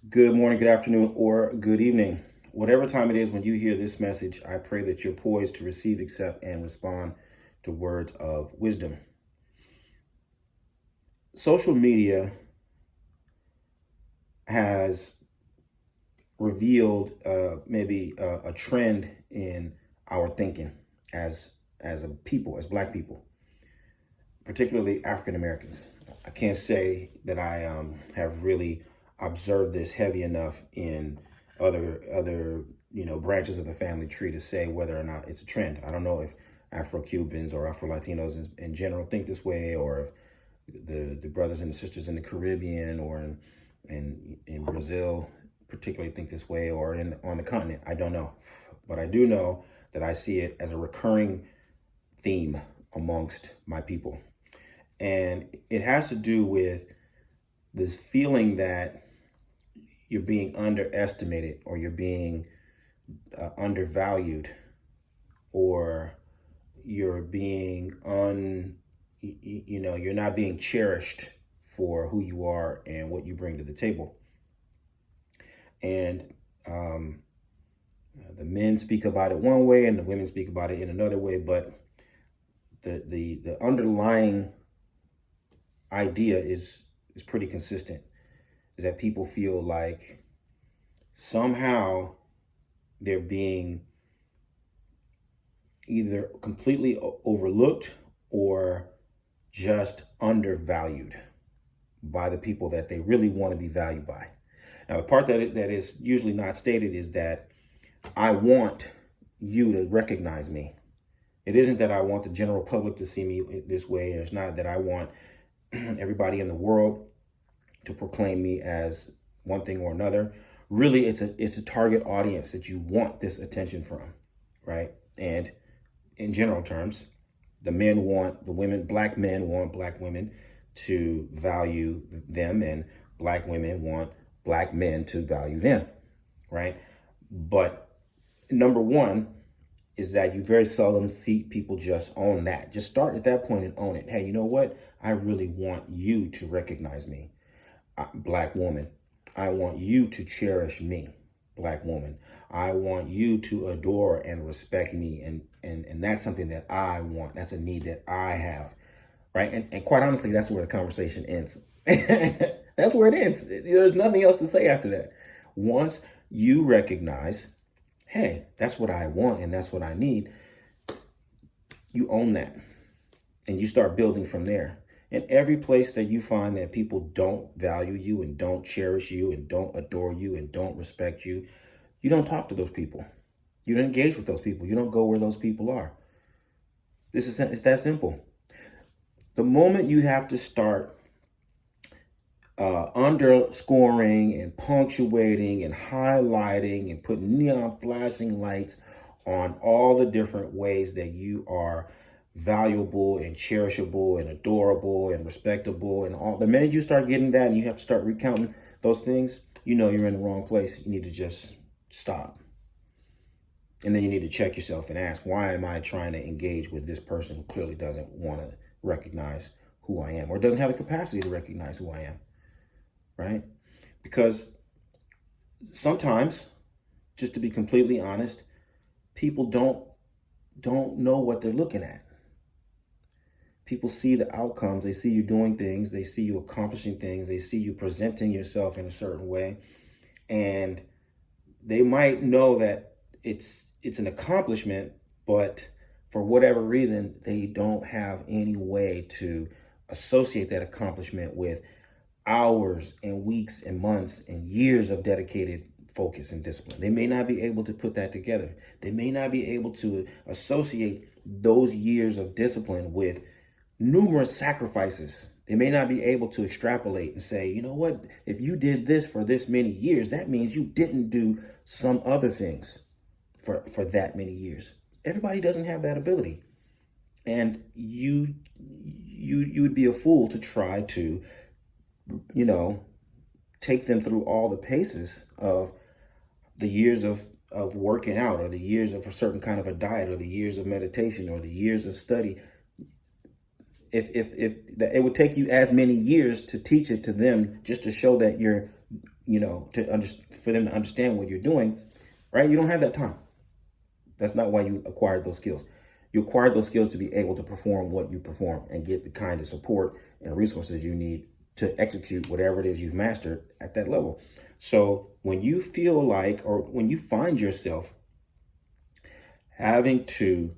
Good morning, good afternoon, or good evening. Whatever time it is when you hear this message, I pray that you're poised to receive, accept, and respond to words of wisdom. Social media has revealed maybe a trend in our thinking as a people, as Black people, particularly African Americans. I can't say that I have really observed this heavy enough in other branches of the family tree to say whether or not it's a trend. I don't know if Afro-Cubans or Afro-Latinos in general think this way, or if the brothers and the sisters in the Caribbean or in Brazil particularly think this way, or on the continent. I don't know, but I do know that I see it as a recurring theme amongst my people. And it has to do with this feeling that you're being underestimated, or you're being undervalued, or you're being you're not being cherished for who you are and what you bring to the table. And the men speak about it one way and the women speak about it in another way, but the underlying idea is pretty consistent, is that people feel like somehow they're being either completely overlooked or just undervalued by the people that they really want to be valued by. Now, the part that is usually not stated is that I want you to recognize me. It isn't that I want the general public to see me this way. It's not that I want everybody in the world to proclaim me as one thing or another. Really, it's a target audience that you want this attention from, right? And in general terms, the women, Black men want Black women to value them, and Black women want Black men to value them, right? But number one is that you very seldom see people just own that. Just start at that point and own it. Hey, you know what? I really want you to recognize me, Black woman. I want you to cherish me, Black woman. I want you to adore and respect me. And that's something that I want. That's a need that I have, right? And quite honestly, that's where the conversation ends. That's where it ends. There's nothing else to say after that. Once you recognize, hey, that's what I want and that's what I need, you own that and you start building from there. And every place that you find that people don't value you and don't cherish you and don't adore you and don't respect you, you don't talk to those people. You don't engage with those people. You don't go where those people are. It's that simple. The moment you have to start underscoring and punctuating and highlighting and putting neon flashing lights on all the different ways that you are valuable and cherishable and adorable and respectable, and all, the minute you start getting that and you have to start recounting those things, you know you're in the wrong place. You need to just stop. And then you need to check yourself and ask, why am I trying to engage with this person who clearly doesn't want to recognize who I am, or doesn't have the capacity to recognize who I am, right? Because sometimes, just to be completely honest, people don't know what they're looking at. People see the outcomes. They see you doing things. They see you accomplishing things. They see you presenting yourself in a certain way. And they might know that it's an accomplishment, but for whatever reason, they don't have any way to associate that accomplishment with hours and weeks and months and years of dedicated focus and discipline. They may not be able to put that together. They may not be able to associate those years of discipline with numerous sacrifices. They may not be able to extrapolate and say, you know what, if you did this for this many years, that means you didn't do some other things for that many years. Everybody doesn't have that ability. And you would be a fool to try to, take them through all the paces of the years of working out, or the years of a certain kind of a diet, or the years of meditation, or the years of study. If it would take you as many years to teach it to them, just to show that you're for them to understand what you're doing, right? You don't have that time. That's not why you acquired those skills. You acquired those skills to be able to perform what you perform and get the kind of support and resources you need to execute whatever it is you've mastered at that level. So when you feel like, or when you find yourself having to,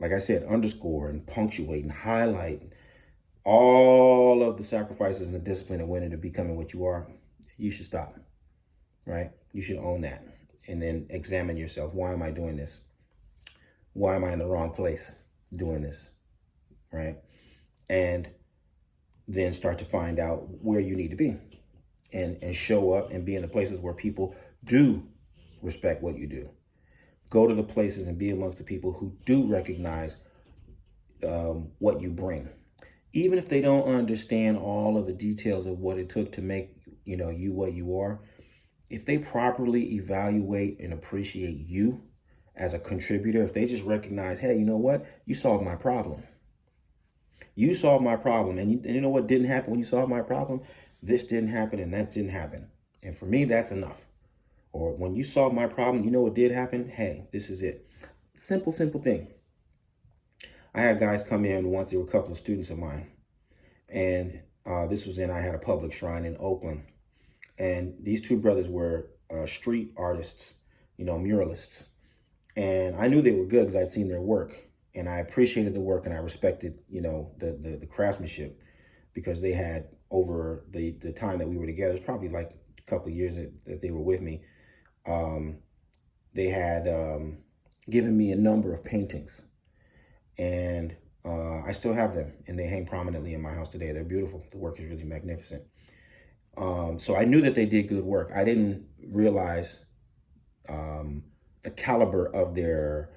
like I said, underscore and punctuate and highlight all of the sacrifices and the discipline that went into becoming what you are, you should stop, right? You should own that and then examine yourself. Why am I doing this? Why am I in the wrong place doing this, right? And then start to find out where you need to be and show up and be in the places where people do respect what you do. Go to the places and be amongst the people who do recognize what you bring. Even if they don't understand all of the details of what it took to make, you what you are, if they properly evaluate and appreciate you as a contributor, if they just recognize, hey, you know what? You solved my problem. You solved my problem. And you know what didn't happen when you solved my problem? This didn't happen and that didn't happen. And for me, that's enough. Or when you solved my problem, you know what did happen? Hey, this is it. Simple thing. I had guys come in once. There were a couple of students of mine. And I had a public shrine in Oakland. And these two brothers were street artists, muralists. And I knew they were good because I'd seen their work. And I appreciated the work and I respected, the craftsmanship, because they had, over the time that we were together, it's probably like a couple of years that they were with me, they had given me a number of paintings. And I still have them, and they hang prominently in my house today. They're beautiful. The work is really magnificent. So I knew that they did good work. I didn't realize the caliber of their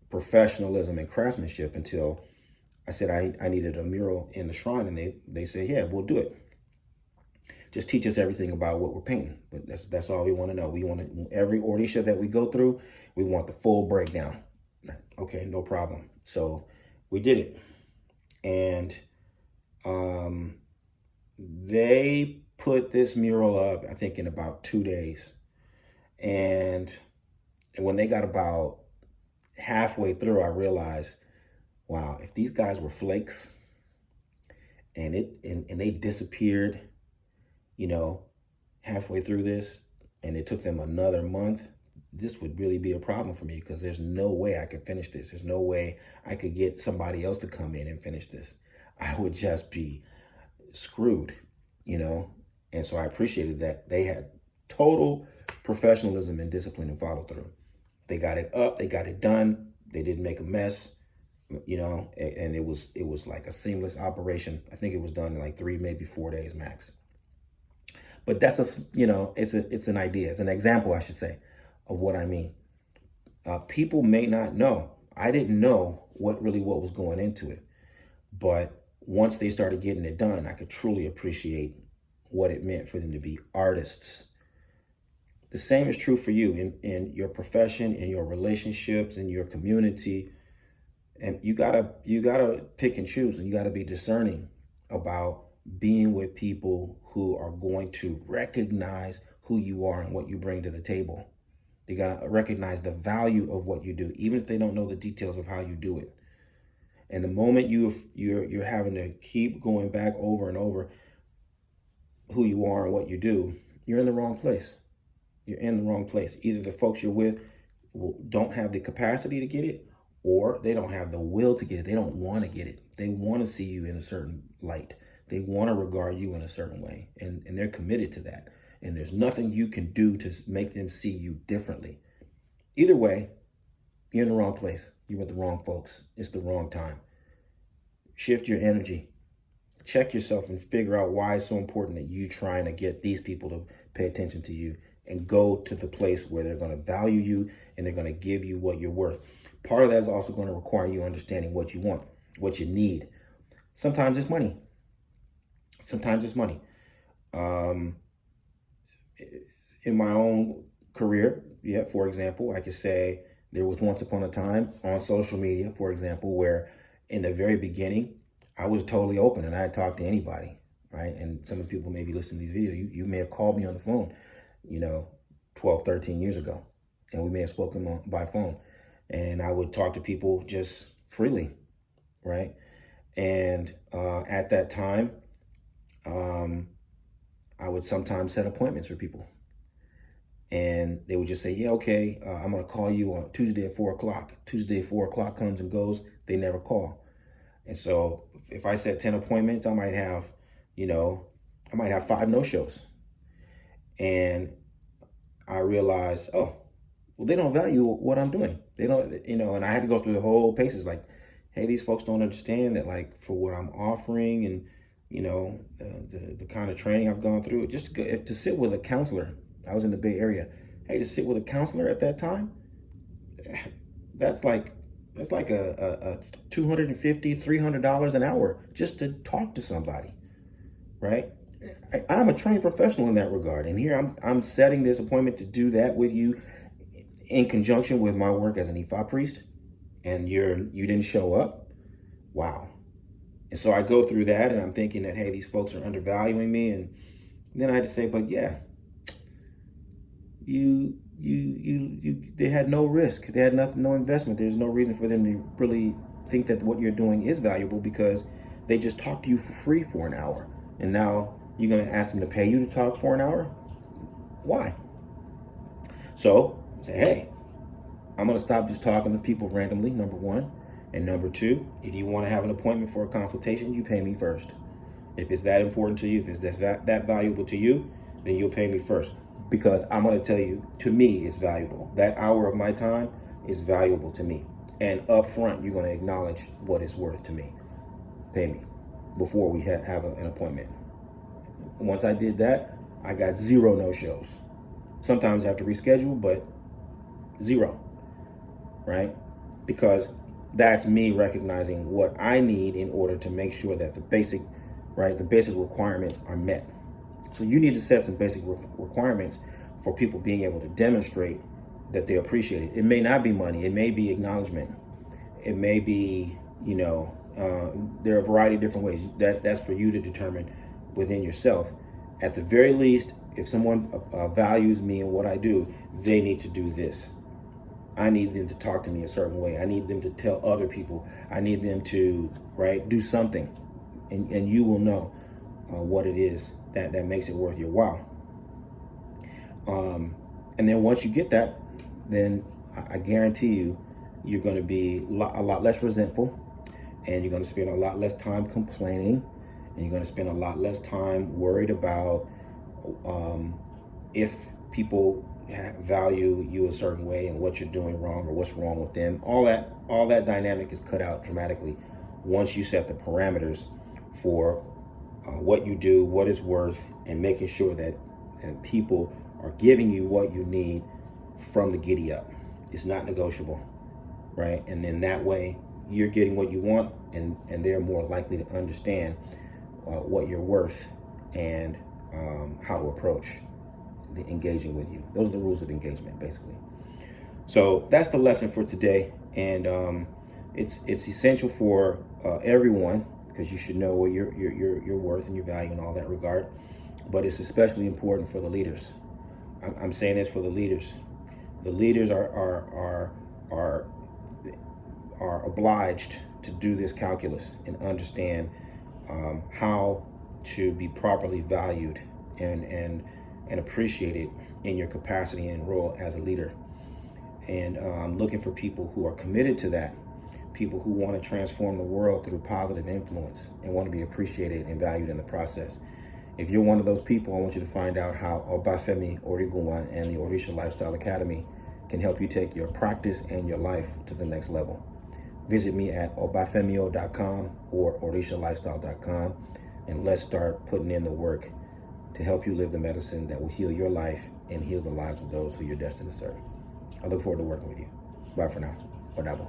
professionalism and craftsmanship until I said I needed a mural in the shrine, and they said, yeah, we'll do it. Just teach us everything about what we're painting. But that's all we want to know. We want to, every audition that we go through, we want the full breakdown. Okay, no problem. So we did it. And they put this mural up, I think, in about 2 days. And when they got about halfway through, I realized, wow, if these guys were flakes and they disappeared, halfway through this, and it took them another month, this would really be a problem for me, because there's no way I could finish this. There's no way I could get somebody else to come in and finish this. I would just be screwed, And so I appreciated that they had total professionalism and discipline and follow through. They got it up, they got it done. They didn't make a mess, and it was like a seamless operation. I think it was done in like 3, maybe 4 days max. But that's it's an idea. It's an example, I should say, of what I mean. People may not know. I didn't know what was going into it. But once they started getting it done, I could truly appreciate what it meant for them to be artists. The same is true for you in your profession, in your relationships, in your community. And you gotta pick and choose, and you gotta be discerning about being with people who are going to recognize who you are and what you bring to the table. They gotta recognize the value of what you do, even if they don't know the details of how you do it. And the moment you're having to keep going back over and over who you are and what you do, you're in the wrong place. You're in the wrong place. Either the folks you're with don't have the capacity to get it, or they don't have the will to get it. They don't want to get it. They want to see you in a certain light. They want to regard you in a certain way, and they're committed to that. And there's nothing you can do to make them see you differently. Either way, you're in the wrong place. You're with the wrong folks. It's the wrong time. Shift your energy. Check yourself and figure out why it's so important that you trying to get these people to pay attention to you, and go to the place where they're going to value you and they're going to give you what you're worth. Part of that is also going to require you understanding what you want, what you need. Sometimes it's money. In my own career, for example, I could say there was once upon a time on social media, for example, where in the very beginning, I was totally open and I talked to anybody. right? And some of the people maybe listening to these videos, you may have called me on the phone, 12, 13 years ago, and we may have spoken by phone, and I would talk to people just freely, right? And at that time, I would sometimes set appointments for people, and they would just say, yeah, okay, I'm going to call you on Tuesday at 4 o'clock. Tuesday at 4 o'clock comes and goes. They never call. And so if I set 10 appointments, I might have 5 no-shows. And I realized, oh, well, they don't value what I'm doing. They don't, and I had to go through the whole paces like, hey, these folks don't understand that, like, for what I'm offering and, the kind of training I've gone through, just to sit with a counselor. I was in the Bay Area. Hey, to sit with a counselor at that time, that's like a $250, $300 an hour just to talk to somebody, right? I'm a trained professional in that regard, and here I'm setting this appointment to do that with you in conjunction with my work as an Ifa priest, and you didn't show up. Wow. And so I go through that, and I'm thinking that, hey, these folks are undervaluing me, and then I had to say, but yeah, they had no risk. They had no investment. There's no reason for them to really think that what you're doing is valuable, because they just talked to you for free for an hour. And now you're going to ask them to pay you to talk for an hour? Why? So say, hey, I'm going to stop just talking to people randomly, number one. And number two, if you want to have an appointment for a consultation, you pay me first. If it's that important to you, if it's that valuable to you, then you'll pay me first. Because I'm going to tell you, to me, it's valuable. That hour of my time is valuable to me. And up front, you're going to acknowledge what it's worth to me. Pay me before we have an appointment. Once I did that, I got 0 no-shows. Sometimes I have to reschedule, but 0, right? Because that's me recognizing what I need in order to make sure that the basic requirements are met. So you need to set some basic requirements for people being able to demonstrate that they appreciate it. It may not be money. It may be acknowledgement. It may be, there are a variety of different ways. That's for you to determine within yourself. At the very least, if someone values me and what I do, they need to do this. I need them to talk to me a certain way. I need them to tell other people. I need them to, do something. And you will know what it is that makes it worth your while. And then once you get that, then I guarantee you, you're going to be a lot less resentful, and you're going to spend a lot less time complaining, and you're going to spend a lot less time worried about if people value you a certain way and what you're doing wrong or what's wrong with them. All that dynamic is cut out dramatically once you set the parameters for what you do, what it's worth, and making sure that people are giving you what you need from the giddy up. It's not negotiable, right? And then that way you're getting what you want, and they're more likely to understand what you're worth and how to approach engaging with you. Those are the rules of engagement, basically. So that's the lesson for today, and it's essential for everyone, because you should know what your worth and your value and all that regard. But it's especially important for the leaders. I'm saying this for the leaders. The leaders are obliged to do this calculus and understand how to be properly valued and appreciated in your capacity and role as a leader. And I'm looking for people who are committed to that, people who want to transform the world through positive influence and want to be appreciated and valued in the process. If you're one of those people, I want you to find out how Obafemi Origuma and the Orisha Lifestyle Academy can help you take your practice and your life to the next level. Visit me at obafemio.com or orishalifestyle.com, and let's start putting in the work to help you live the medicine that will heal your life and heal the lives of those who you're destined to serve. I look forward to working with you. Bye for now. Badabo.